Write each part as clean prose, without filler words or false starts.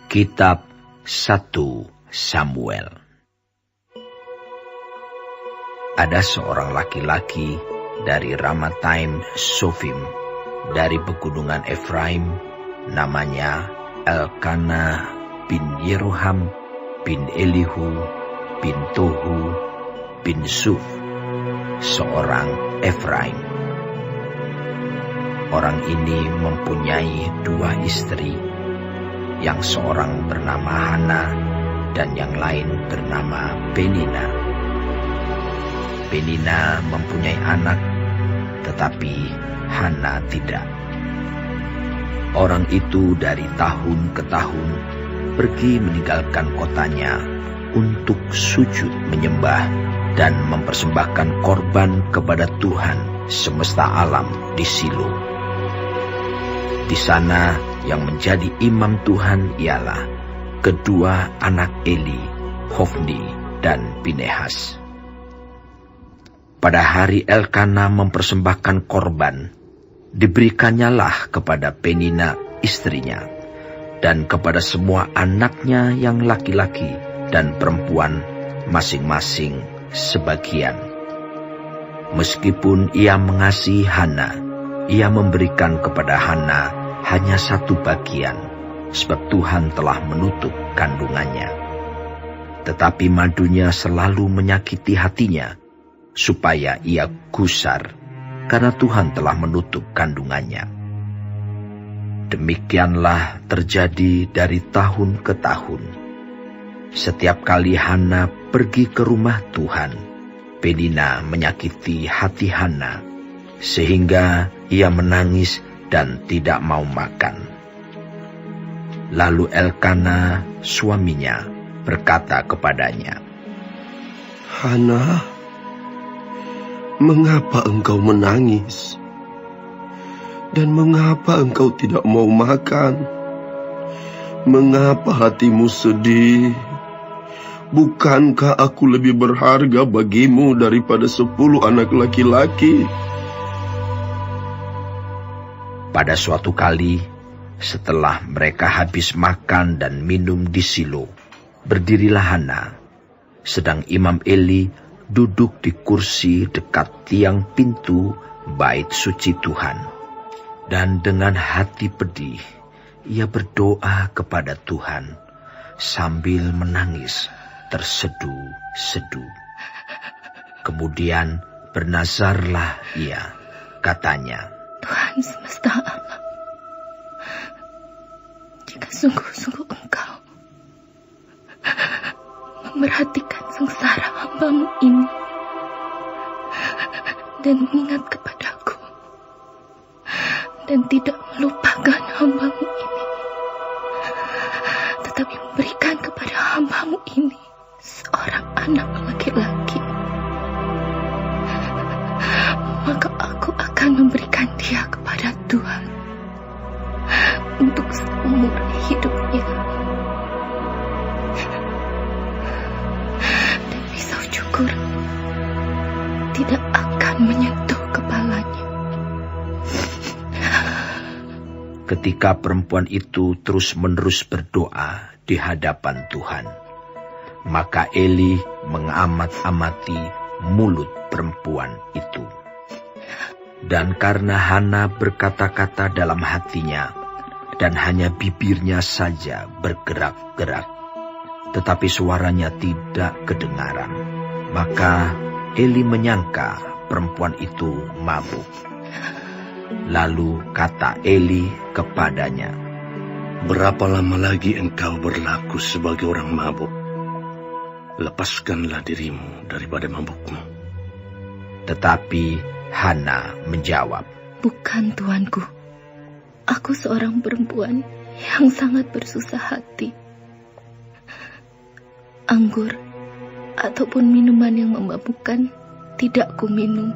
Kitab 1 Samuel. Ada seorang laki-laki dari Ramataim Sofim, dari pegunungan Efraim, namanya Elkanah bin Yeroham bin Elihu bin Tohu bin Suf, seorang Efraim. Orang ini mempunyai 2 istri, yang seorang bernama Hana dan yang lain bernama Penina. Penina mempunyai anak, tetapi Hana tidak. Orang itu dari tahun ke tahun pergi meninggalkan kotanya untuk sujud menyembah dan mempersembahkan korban kepada Tuhan semesta alam di Silo. Di sana yang menjadi imam Tuhan ialah kedua anak Eli, Hofni dan Pinehas. Pada hari Elkanah mempersembahkan korban, diberikannya kepada Penina istrinya, dan kepada semua anaknya yang laki-laki dan perempuan masing-masing sebagian. Meskipun ia mengasihi Hana, ia memberikan kepada Hana hanya 1 bagian, sebab Tuhan telah menutup kandungannya. Tetapi madunya selalu menyakiti hatinya, supaya ia gusar, karena Tuhan telah menutup kandungannya. Demikianlah terjadi dari tahun ke tahun. Setiap kali Hana pergi ke rumah Tuhan, Penina menyakiti hati Hana, sehingga ia menangis dan tidak mau makan. Lalu Elkanah suaminya berkata kepadanya, "Hana, mengapa engkau menangis? Dan mengapa engkau tidak mau makan? Mengapa hatimu sedih? Bukankah aku lebih berharga bagimu daripada 10 anak laki-laki?" Pada suatu kali, setelah mereka habis makan dan minum di Silo, berdirilah Hana, sedang Imam Eli duduk di kursi dekat tiang pintu bait suci Tuhan. Dan dengan hati pedih, ia berdoa kepada Tuhan sambil menangis tersedu-sedu. Kemudian bernazarlah ia, katanya, "Tuhan semesta alam, jika sungguh-sungguh Engkau memerhatikan sengsara hamba-Mu ini dan mengingat kepadaku dan tidak melupakan hamba-Mu ini, tetapi memberikan kepada hamba-Mu ini seorang anak laki-laki, maka aku akan memberikan dia kepada Tuhan untuk seumur hidupnya. Dan pisau cukur tidak akan menyentuh kepalanya." Ketika perempuan itu terus-menerus berdoa di hadapan Tuhan, maka Eli mengamat-amati mulut perempuan itu. Dan karena Hana berkata-kata dalam hatinya, dan hanya bibirnya saja bergerak-gerak, tetapi suaranya tidak kedengaran, maka Eli menyangka perempuan itu mabuk. Lalu kata Eli kepadanya, "Berapa lama lagi engkau berlaku sebagai orang mabuk? Lepaskanlah dirimu daripada mabukmu." Tetapi Hana menjawab, "Bukan, Tuanku. Aku seorang perempuan yang sangat bersusah hati. Anggur ataupun minuman yang memabukkan tidak ku minum,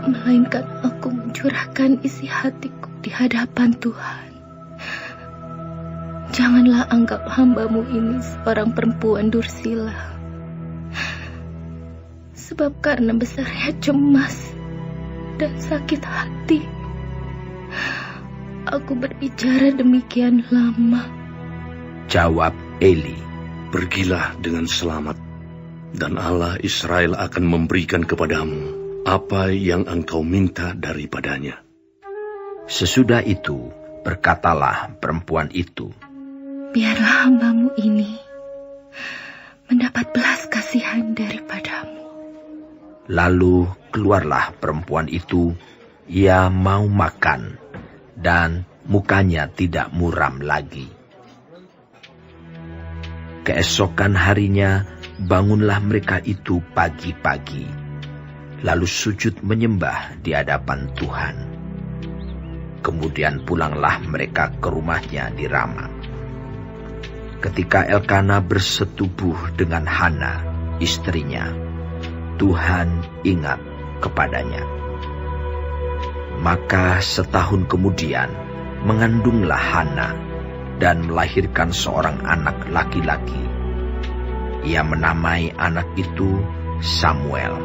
melainkan aku mencurahkan isi hatiku di hadapan Tuhan. Janganlah anggap hamba-Mu ini seorang perempuan dursila, sebab karena besarnya cemas dan sakit hati, aku berbicara demikian lama?" Jawab Eli, "Pergilah dengan selamat, dan Allah Israel akan memberikan kepadamu apa yang engkau minta daripadanya." Sesudah itu berkatalah perempuan itu, "Biarlah hambamu ini mendapat belas kasihan daripadamu." Lalu keluarlah perempuan itu, ia mau makan, dan mukanya tidak muram lagi. Keesokan harinya bangunlah mereka itu pagi-pagi, lalu sujud menyembah di hadapan Tuhan. Kemudian pulanglah mereka ke rumahnya di Rama. Ketika Elkana bersetubuh dengan Hana, istrinya, Tuhan ingat kepadanya. Maka setahun kemudian mengandunglah Hana dan melahirkan seorang anak laki-laki. Ia menamai anak itu Samuel,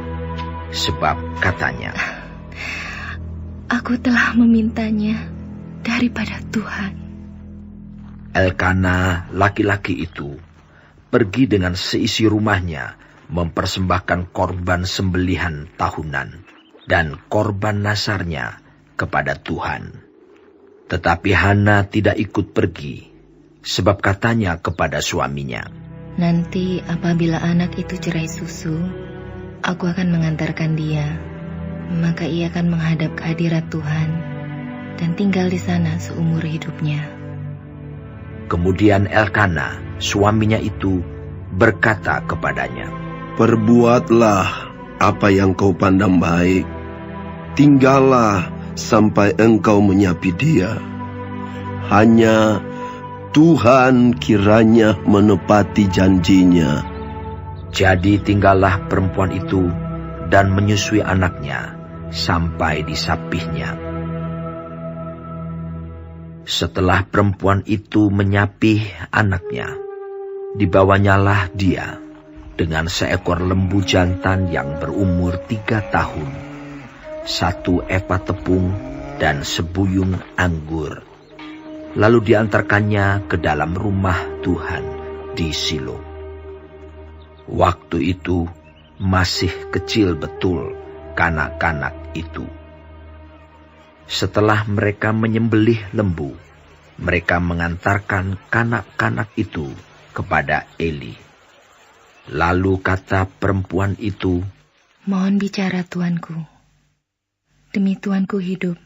sebab katanya, "Aku telah memintanya daripada Tuhan." Elkana laki-laki itu pergi dengan seisi rumahnya mempersembahkan korban sembelihan tahunan dan korban nasarnya kepada Tuhan. Tetapi Hana tidak ikut pergi, sebab katanya kepada suaminya, "Nanti apabila anak itu cerai susu, aku akan mengantarkan dia. Maka ia akan menghadap ke hadirat Tuhan dan tinggal di sana seumur hidupnya." Kemudian Elkana, suaminya itu, berkata kepadanya, "Perbuatlah apa yang kau pandang baik. Tinggallah sampai engkau menyapi dia. Hanya Tuhan kiranya menepati janjinya." Jadi tinggallah perempuan itu dan menyusui anaknya sampai disapihnya. Setelah perempuan itu menyapih anaknya, dibawanyalah dia dengan seekor lembu jantan yang berumur 3 tahun, 1 efa tepung, dan sebuyung anggur. Lalu diantarkannya ke dalam rumah Tuhan di Silo. Waktu itu masih kecil betul kanak-kanak itu. Setelah mereka menyembelih lembu, mereka mengantarkan kanak-kanak itu kepada Eli. Lalu kata perempuan itu, "Mohon bicara tuanku. Demi tuanku hidup,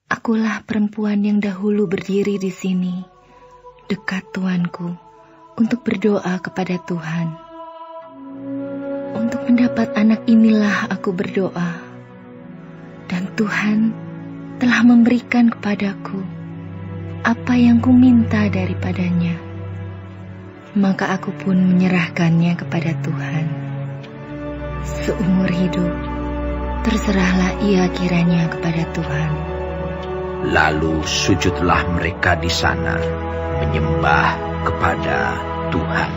akulah perempuan yang dahulu berdiri di sini, dekat tuanku, untuk berdoa kepada Tuhan. Untuk mendapat anak inilah aku berdoa, dan Tuhan telah memberikan kepadaku apa yang kuminta daripadanya. Maka aku pun menyerahkannya kepada Tuhan. Seumur hidup, terserahlah ia kiranya kepada Tuhan." lalu sujudlah mereka di sana menyembah kepada Tuhan.